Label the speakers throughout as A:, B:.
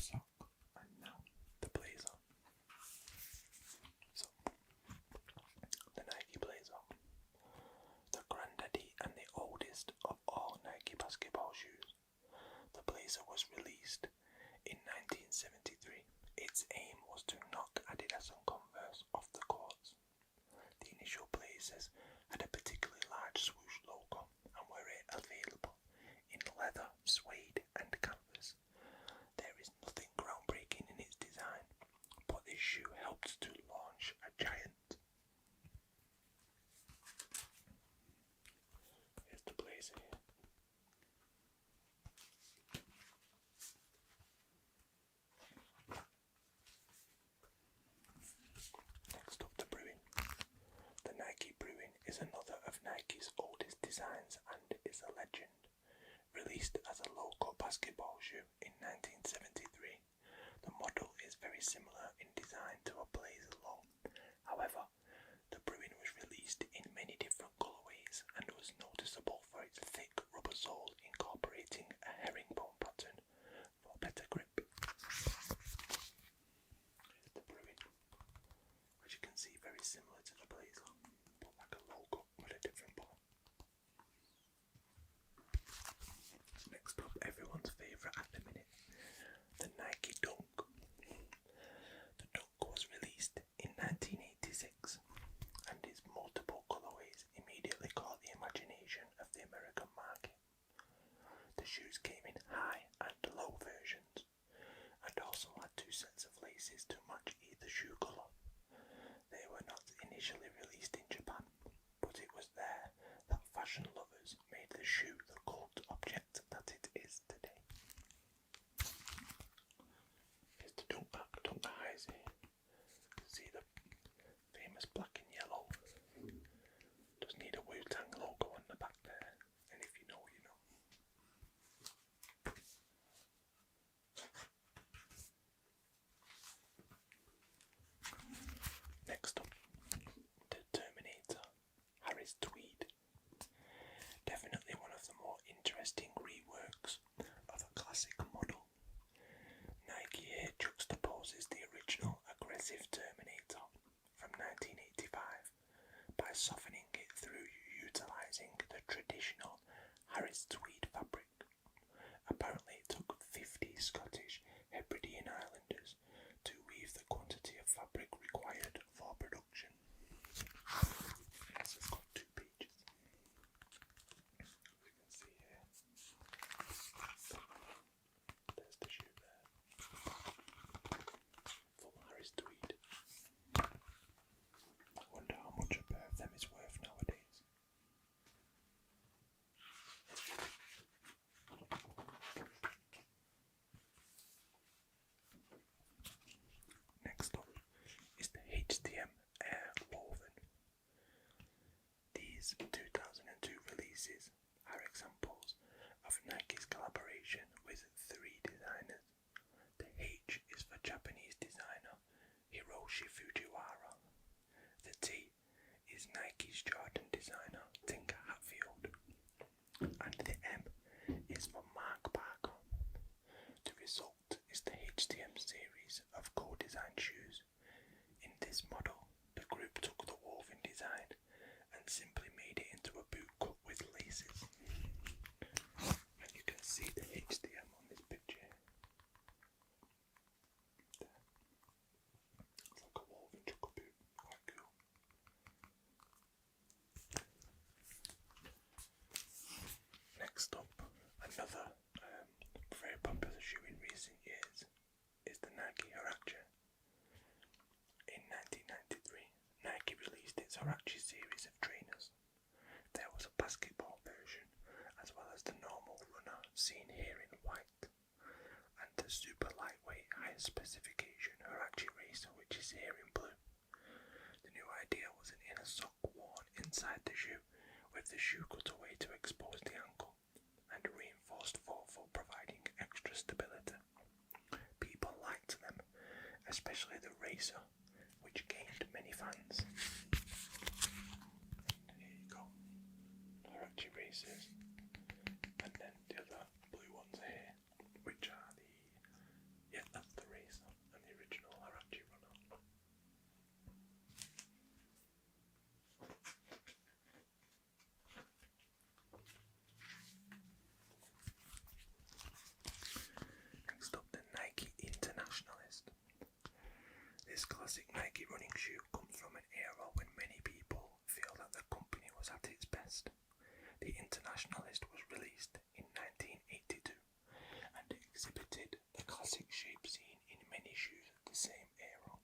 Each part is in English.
A: sock, and now the blazer. So, the Nike blazer, the granddaddy and the oldest of all Nike basketball shoes. The blazer was released in 1973. Its aim was to knock Adidas and Converse off the courts. The initial blazers had a particularly large swoosh logo and were available in leather, suede and canvas. There is nothing groundbreaking in its design, but this shoe helped to launch a giant. Here's the blazer here. Next up, the Bruin. The Nike Bruin is another of Nike's oldest designs and is a legend. Released as a low-cut basketball shoe in 1973, the model is very similar in design to a blazer low. However, the Bruin was released in many different colourways and was noticeable for its thick rubber sole incorporating a herringbone pattern for better grip. Here's the Bruin, which you can see very similar to the blazer, but like a low-cut with a different bottom. Next up, everyone's favourite at the minute, the Nike Dunk. The Dunk was released in 1986 and its multiple colourways immediately caught the imagination of the American market. The shoes came in high and low versions and also had two sets of laces to match either shoe colour. They were not initially released in Japan, but it was there that fashion lovers made the shoe the cult object that it is today. Here's the Dunk highs here. You can see the famous black and yellow. Does need a Wu-Tang logo on the back there, and if you know, you know. Next up, the Terminator, Harris Tweed. Definitely one of the more interesting reworks of a classic model. Nike here juxtaposes the original aggressive Terminator from 1985 by softening it through utilising the traditional Harris Tweed fabric. Apparently it took 50 Scottish Hebridean Islanders to weave the quantity of fabric required for production. Yes, it's got 2 pages. As you can see here. There's the shoe there. Full Harris Tweed. I wonder how much a pair of them is worth nowadays. Next up is the HTM Air Woven. These 2002 releases are examples of Nike's collaboration with 3 designers. The H is for Japanese designer Hiroshi Fujiwara. The T is Nike's Jordan designer Tinker Hatfield. And the M is for Mark Barker. The result is the HTM series of co-designed shoes. In this model, the group took the woven design and simply made it into a boot cut with laces. And you can see the HTM on this picture. There. It's like a woven chuckle boot, quite cool. Next up, another very popular shoe in recent years is the Nike Erupture. In 1993, Nike released its Erupture series of trainers. There was a basketball version, as well as the normal runner seen here in white, and the super lightweight higher specification Erupture racer, which is here in blue. The new idea was an inner sock worn inside the shoe, with the shoe cut away to expose the ankle, and reinforced for providing extra stability. People liked them, especially the racer, which gained many fans. Here you go, Erupture racers, and then the other blue ones here, which are the Nike running shoe comes from an era when many people feel that the company was at its best. The Internationalist was released in 1982 and exhibited the classic shape seen in many shoes of the same era.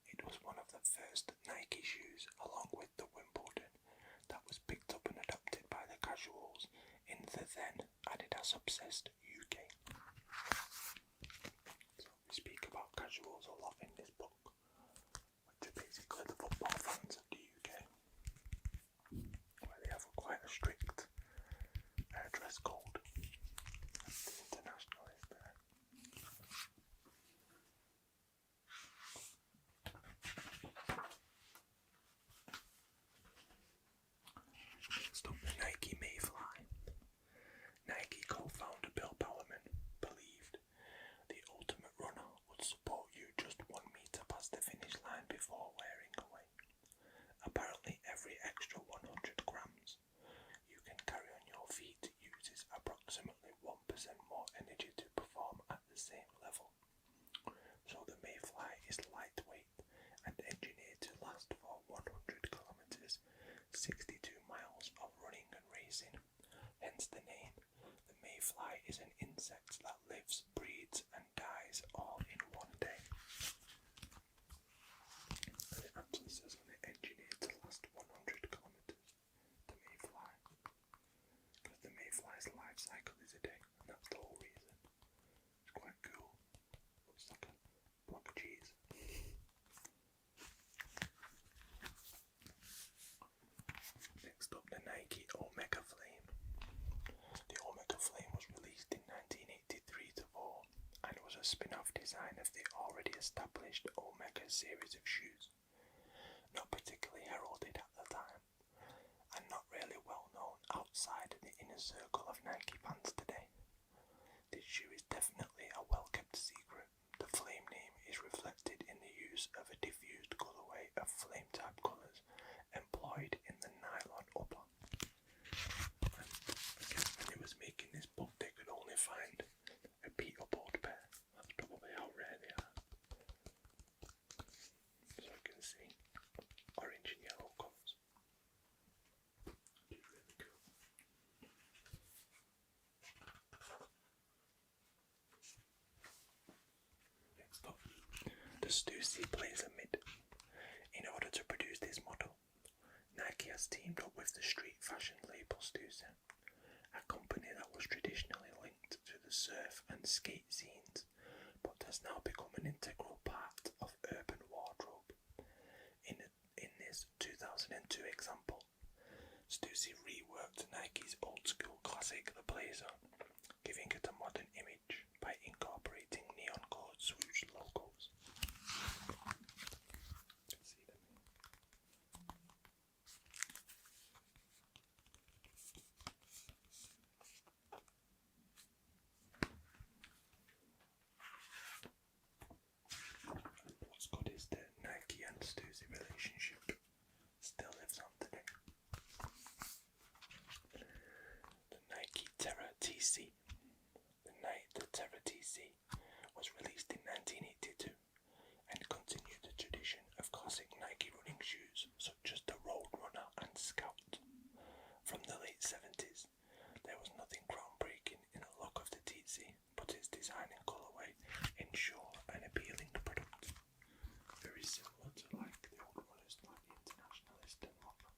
A: It was one of the first Nike shoes, along with the Wimbledon, that was picked up and adopted by the casuals in the then Adidas-obsessed UK. So we speak about casuals a lot in this book, which are basically the football fans of the UK, where they have quite a strict dress code. That's the Internationalist there. Next up, the Nike Mayfly. Nike co-founder Bill Bowerman believed the ultimate runner would support you just 1 meter past the finish line before wearing away. Apparently every extra 100 grams you can carry on your feet uses approximately 1% more energy to perform at the same level. So the Mayfly is lightweight and engineered to last for 100 kilometers, 62 miles of running and racing. Hence the name. The Mayfly is an insect that lives, breeds and dies all in one day. And it actually says on it, engineered to last 100 kilometers. The Mayfly. Because the Mayfly's life cycle is a day, and that's the whole reason. It's quite cool. Looks like a block of cheese. Next up, the Nike Omega Flame. The Omega Flame was released in 1983-4 and was a spin-off design of the already established Omega series of shoes. Not particularly heralded at the time, and not really well known outside the inner circle of Nike fans today. This shoe is definitely a well-kept secret. The Flame name is reflected in the use of a diffused colourway of flame-type colours employed in the nylon upper. And again, when they was making this book, they could only find a Peterboard pair. That's probably how rare they are. So you can see orange and yellow colours. It's really cool. Next up, the Stussy Blazer Mid. In order to produce this model, Nike has teamed up with the street fashion label Stussy, a company that was traditionally linked to the surf and skate scenes, but has now become an integral part of urban wardrobe. In this 2002 example, Stussy reworked Nike's old-school classic, the Blazer, giving it a modern image by incorporating neon-colored swoosh logos. You can see them here. What's good is the Nike and Stussy relationship still lives on today. The Nike Terra TC. The Terra TC was released in 1982 and continued the tradition of classic Nike running shoes such as the Roadrunner and Scout. From the late 70s, there was nothing groundbreaking in the look of the TC, but its design and colourway ensure an appealing product. Very similar to like the old runners, like the Internationalist and whatnot.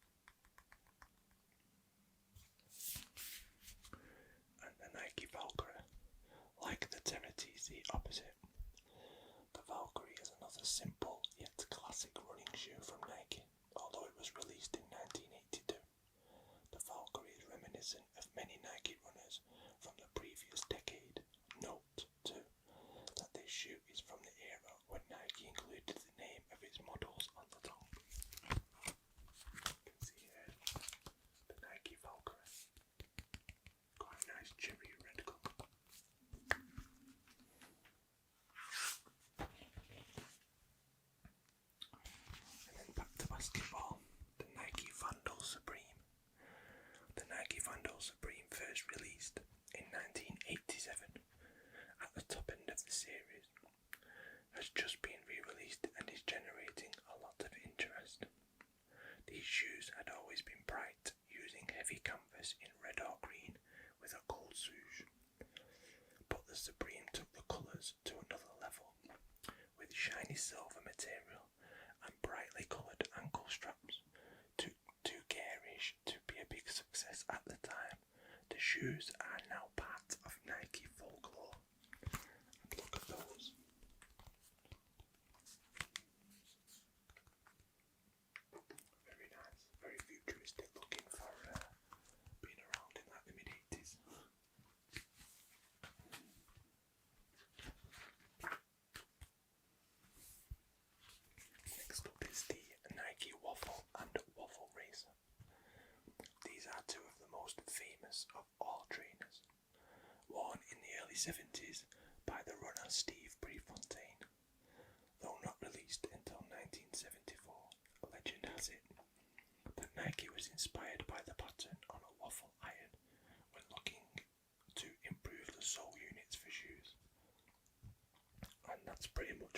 A: And the Nike Valkyrie, like the Terra TC opposite. The Valkyrie is another simple yet classic running shoe from Nike, although it was released in 1982. The Valkyrie is reminiscent of many Nike runners from the previous decade. Note, too, that this shoe is from the era when Nike included the name of its models on the top. You can see here the Nike Valkyrie. Quite a nice cherry red colour. And then back to basketball, the Nike Vandal Supreme. The Nike Vandal Supreme first released in 1987 at the top end of the series, has just been re-released and is generating shiny silver material and brightly coloured ankle straps. Too garish to be a big success at the time, the shoes are now part of Nike folklore. And look at those. Very nice, very futuristic looking for being around in like the mid-80s. Next up is the Nike Waffle and Waffle Racer. These are two of the most famous of all trainers, worn in the early 70s by the runner Steve Prefontaine. Though not released until 1974, legend has it that Nike was inspired by the pattern on a waffle iron when looking to improve the sole units for shoes. And that's pretty much